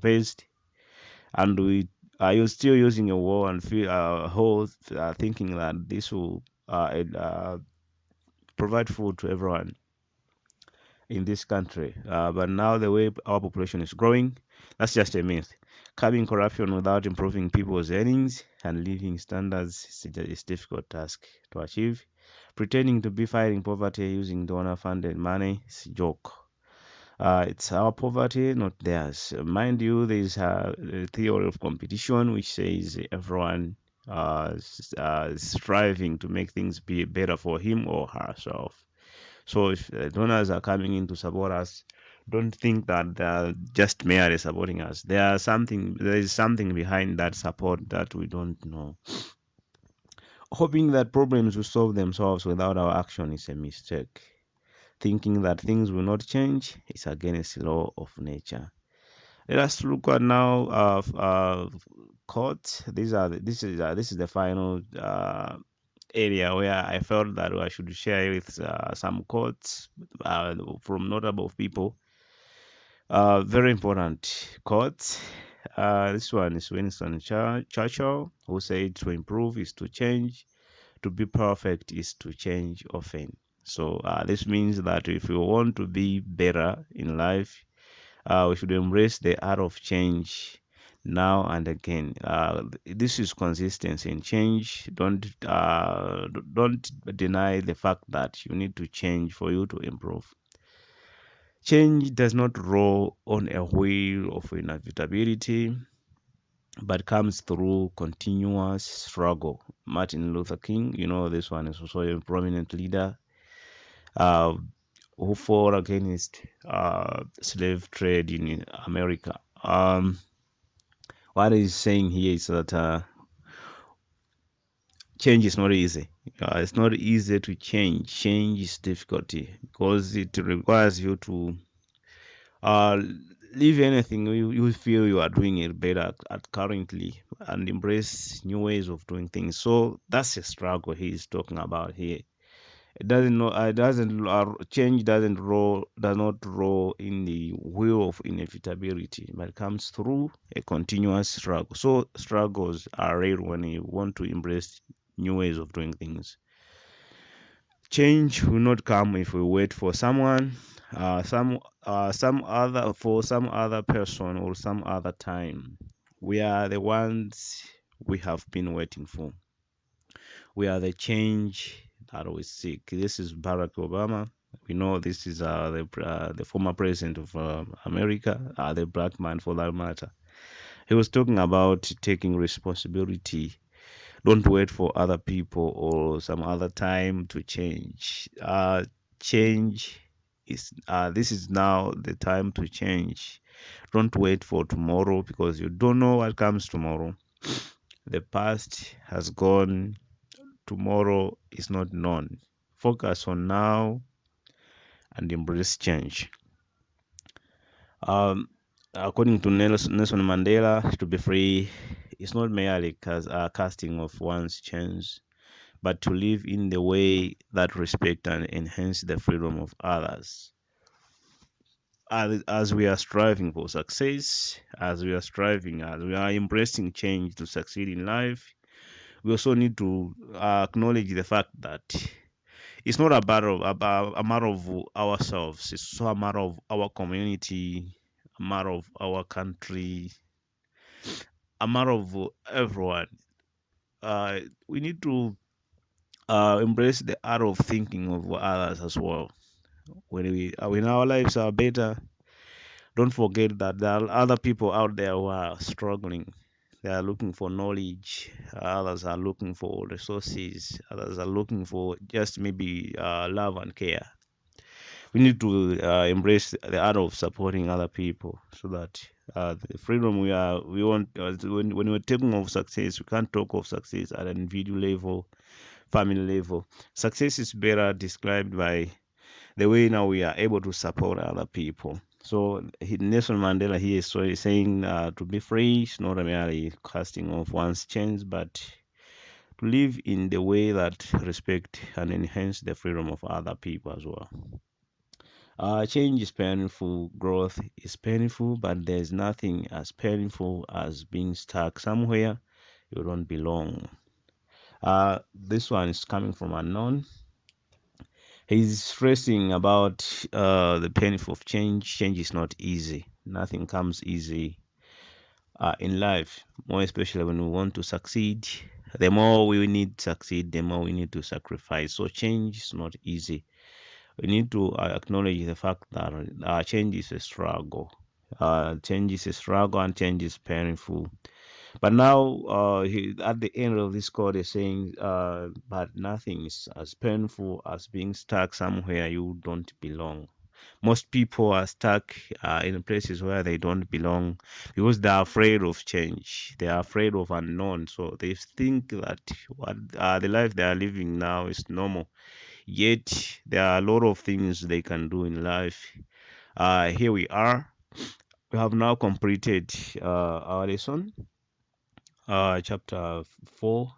faced, and we are you still using a war and feel whole thinking that this will provide food to everyone in this country. But now the way our population is growing, that's just a myth. Curbing corruption without improving people's earnings and living standards is a difficult task to achieve. Pretending to be fighting poverty using donor-funded money is a joke. It's our poverty, not theirs. Mind you, there's a theory of competition which says everyone is striving to make things be better for him or herself. So if donors are coming in to support us, don't think that they're just merely supporting us. There is something behind that support that we don't know. Hoping that problems will solve themselves without our action is a mistake. Thinking that things will not change is against the law of nature. Let us look at now court. This is the final area where I felt that I should share with some quotes from notable people. Very important quotes. This one is Winston Churchill, who said, "To improve is to change, to be perfect is to change often." So this means that if we want to be better in life, we should embrace the art of change now and again. This is consistency in change. Don't deny the fact that you need to change for you to improve. Change does not roll on a wheel of inevitability, but comes through continuous struggle. Martin Luther King, you know, this one is also a prominent leader uh, who fought against slave trade in America. What he's saying here is that change is not easy. It's not easy to change. Change is difficulty because it requires you to uh, leave anything you feel you are doing it better at currently and embrace new ways of doing things. So that's a struggle he is talking about here. It doesn't change does not roll in the wheel of inevitability, but comes through a continuous struggle. So struggles are real when you want to embrace new ways of doing things. Change will not come if we wait for someone, some other person or some other time. We are the ones we have been waiting for. We are the change that we seek. This is Barack Obama. We know this is the former president of America, the black man for that matter. He was talking about taking responsibility. Don't wait for other people or some other time to change. Change is this is now the time to change. Don't wait for tomorrow because you don't know what comes tomorrow. The past has gone. Tomorrow is not known. Focus on now and embrace change. Um, According to Nelson Mandela, to be free is not merely casting of one's chains, but to live in the way that respect and enhance the freedom of others. As we are striving for success, as we are embracing change to succeed in life, we also need to acknowledge the fact that it's not about a matter of ourselves. It's also a matter of our community, a matter of our country, a matter of everyone. We need to embrace the art of thinking of others as well. When our lives are better, don't forget that there are other people out there who are struggling. They are looking for knowledge. Others are looking for resources. Others are looking for just maybe love and care. We need to embrace the art of supporting other people so that the freedom we want when we're talking of success, we can't talk of success at an individual level, family level. Success is better described by the way now we are able to support other people. So Nelson Mandela here is saying to be free is not merely casting off one's chains, but to live in the way that respect and enhance the freedom of other people as well. Change is painful, growth is painful, but there's nothing as painful as being stuck somewhere you don't belong. This one is coming from unknown. He's stressing about the painful of change. Change is not easy. Nothing comes easy in life, more especially when we want to succeed. The more we need to succeed, the more we need to sacrifice. So change is not easy. We need to acknowledge the fact that change is a struggle. Change is a struggle and change is painful. But now, at the end of this quote, is saying, but nothing is as painful as being stuck somewhere you don't belong. Most people are stuck in places where they don't belong because they are afraid of change. They are afraid of unknown. So they think that what the life they are living now is normal. Yet there are a lot of things they can do in life. Here we are. We have now completed our lesson, chapter 4,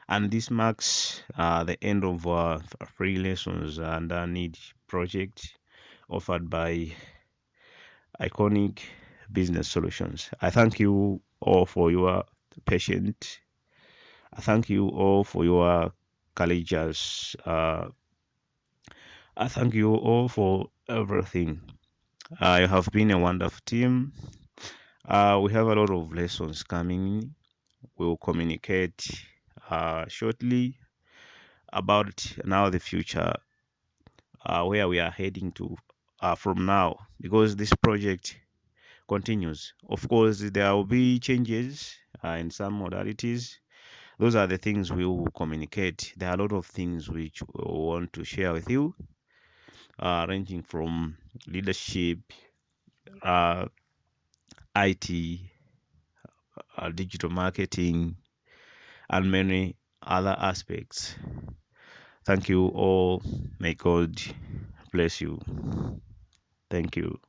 and this marks the end of free lessons and need project offered by Iconic Business Solutions. I thank you all for your patience. I thank you all for your courageous. I thank you all for everything. You have been a wonderful team. We have a lot of lessons coming. We'll communicate shortly about now the future, where we are heading to from now, because this project continues. Of course, there will be changes in some modalities. Those are the things we will communicate. There are a lot of things which we want to share with you, ranging from leadership, uh, IT, digital marketing, and many other aspects. Thank you all. May God bless you. Thank you.